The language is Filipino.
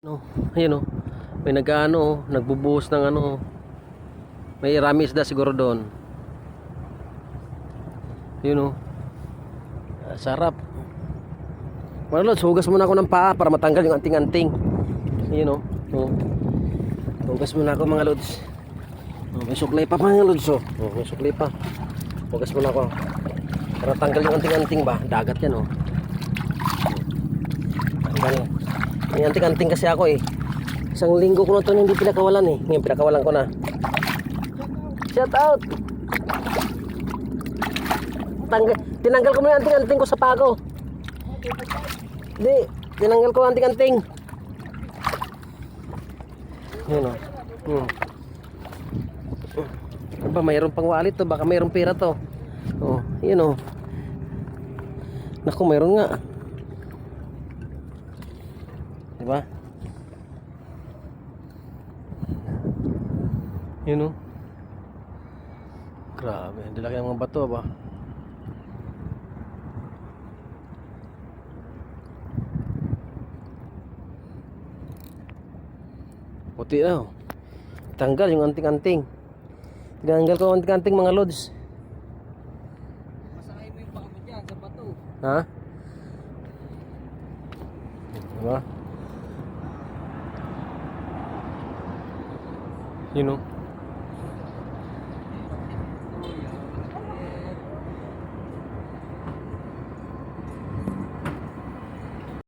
No, ayun oh. May nag-ano, nagbubuhos ng ano. May rami isda siguro doon. Yun oh. Sarap. Mga lods, hugas muna ako ng paa para matanggal yung anting-anting. Ayun oh. Oh. Hugas muna ako mga lods. Oh, may suklay pa mga lods oh. Oh, may suklay pa. Hugas muna ako para tanggal yung anting-anting ba. Dagat yan oh. Tanggal. May anting-anting kasi ako eh. Isang linggo ko na ito hindi pinakawalan eh. Ngayon pinakawalan ko na. Shout out! Tinanggal ko mo yung anting-anting ko sa pago. Hindi, tinanggal ko yung anting-anting. Yun o. Ano ba, mayroon pang wallet to. Baka mayroong pera to. Oh, yun o. Naku, mayroon nga. Diba? Yun o. Grabe, hindi laki ang mga bato ba? Puti na oh. Tanggal yung anting-anting. Tinanggal ko ang anting-anting mga lods. Masahay mo yung paa mo dyan sa bato. Ha? Diba? Yun o.